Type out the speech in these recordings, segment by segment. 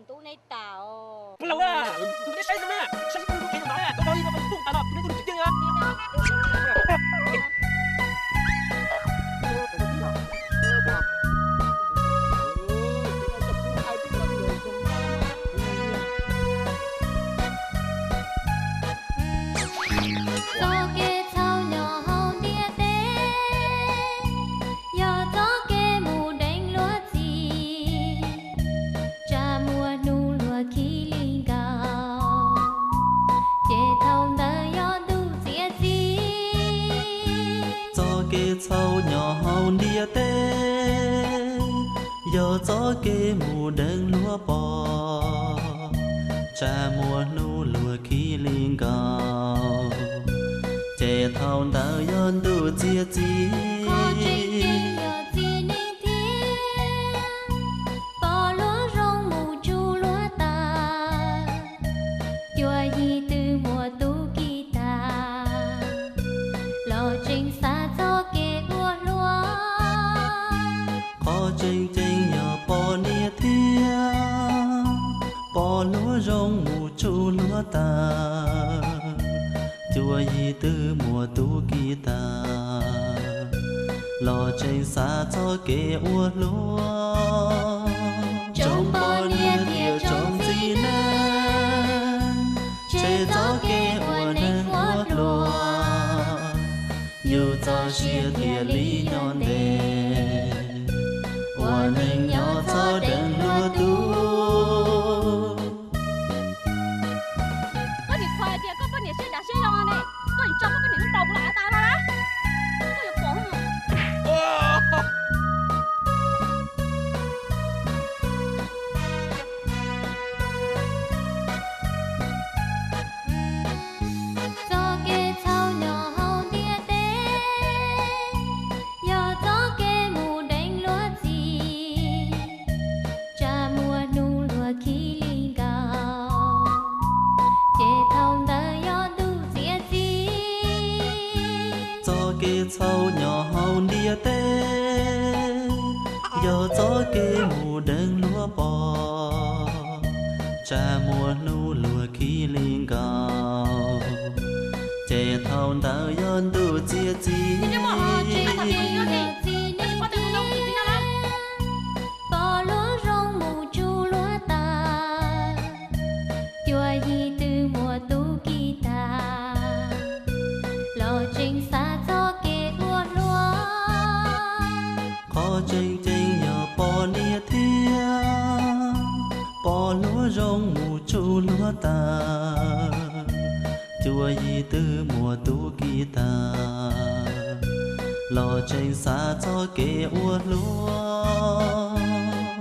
tú này tao. Lâu à, tôi thấy sao nè, sao không có nói à, tôi nói không tao tôi nói tôi chừng à. Gió kê thao nhỏ hầu tia tê, gió kê mù đánh lúa gì, cha mùa nu lúa khí linh cao, chê thâu nở gió tu dĩa gì. Gió kê thao nhỏ hầu tia tê, gió kê mù đánh lúa bò, cha mùa nu lúa khí linh cao. Trẻ thao đã yon đủ chia chi Khó trình trình nhờ chi ninh thiên, bỏ lúa rong mù chu lúa ta, chùa gì từ mùa tu kỳ ta, lò trình xa gió kê ua lúa. khó tranh tranh nhỏ bò nia thia bò lúa rong mù chu lúa ta chùa gì từ mùa tu kỳ ta lò tranh xa cho kê ua lúa Trông bò nia thia trông gì nè, chế gió kê ua nâng ua lúa dù cho chia thia lý nhon đề ua nâng nhỏ cho đừng lúa tu có điện thoại thì có điện xe đã xe rồi này, có điện trong có điện đầu lại tao đó, có điện phone gió kê thao nhỏ hầu tia tê, gió kê mù đánh lúa gì, cha mùa nu lúa khí linh cao, chê thâu nở gió tu dĩa gì. gió kê sâu nhỏ hầu nia tê gió kê mù đừng lúa bò cha mùa nu lúa khí linh cao trẻ thâu đã yon đủ chia chi bỏ lúa rong mù chu lúa ta, chùa gì từ mùa tu kỳ ta, lò trình xa gió kê ua lúa. khó tranh tranh nhỏ bò nia thia bò lúa rong mù chu lúa ta chùa gì từ mùa tu kỳ ta lò tranh xa cho kê ua lúa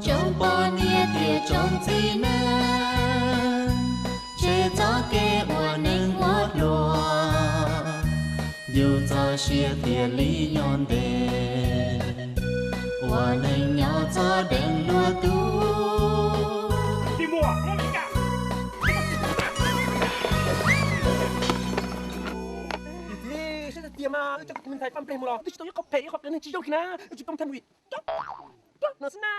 Trông bò nia thia trông gì nè, chế gió kê ua nâng ua lúa dù cho chia thia lý nhon đề ua nâng nhỏ cho đừng lúa tu Đi mua, mua gì cả. Thế sẽ tiêm mà, chắc mình thấy fan play một lò, tôi chỉ tôi có phải học đến chỉ đâu khi nào, chỉต้องทันวิจบจบนะ